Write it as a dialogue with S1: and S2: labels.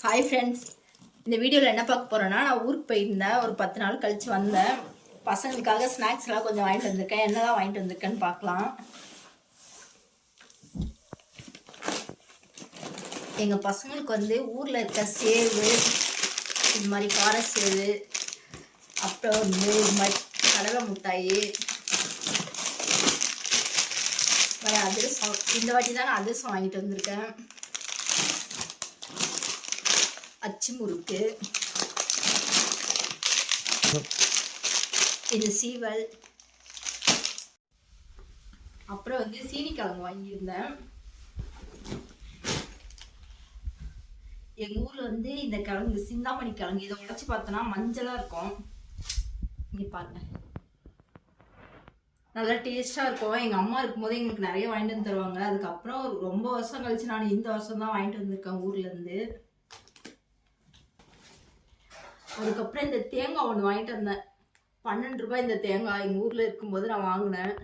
S1: Hi friends, இந்த வீடியோவில் என்ன பார்க்க போகிறேன்னா, நான் ஊருக்கு போயிருந்தேன். ஒரு 10 நாள் கழித்து வந்தேன். பசங்களுக்காக ஸ்நாக்ஸ்லாம் கொஞ்சம் வாங்கிட்டு வந்திருக்கேன். என்னதான் வாங்கிட்டு வந்திருக்கேன்னு பார்க்கலாம். எங்கள் பசங்களுக்கு வந்து ஊரில் இருக்க சேவு, இது மாதிரி கார சேவு, அப்புறம் வந்து இது மாதிரி கடலை மிட்டாயி, வேறு அதிரசம். இந்த வாட்டி தான் நான் அதிரசம் வாங்கிட்டு வந்திருக்கேன். அச்சு முறுக்கு, இது சீவல், அப்புறம் வந்து சீனிக்கிழங்கு வாங்கியிருந்தேன். எங்கள் ஊரில் வந்து இந்த கிழங்கு சிந்தாமணி கிழங்கு, இதை உடச்சி பார்த்தோன்னா மஞ்சளாக இருக்கும். இங்கே பாருங்க, நல்லா டேஸ்ட்டாக இருக்கும். எங்கள் அம்மா இருக்கும்போது எங்களுக்கு நிறைய வாங்கிட்டு வந்து தருவாங்க. அதுக்கப்புறம் ரொம்ப வருஷம் கழிச்சு நான் இந்த வருஷம் தான் வாங்கிட்டு வந்திருக்கேன் ஊர்லேருந்து. அதுக்கப்புறம் இந்த தேங்காய் ஒன்று வாங்கிட்டு வந்தேன். 12 ரூபாய் இந்த தேங்காய். எங்கள் ஊரில் இருக்கும்போது நான் வாங்கினேன்.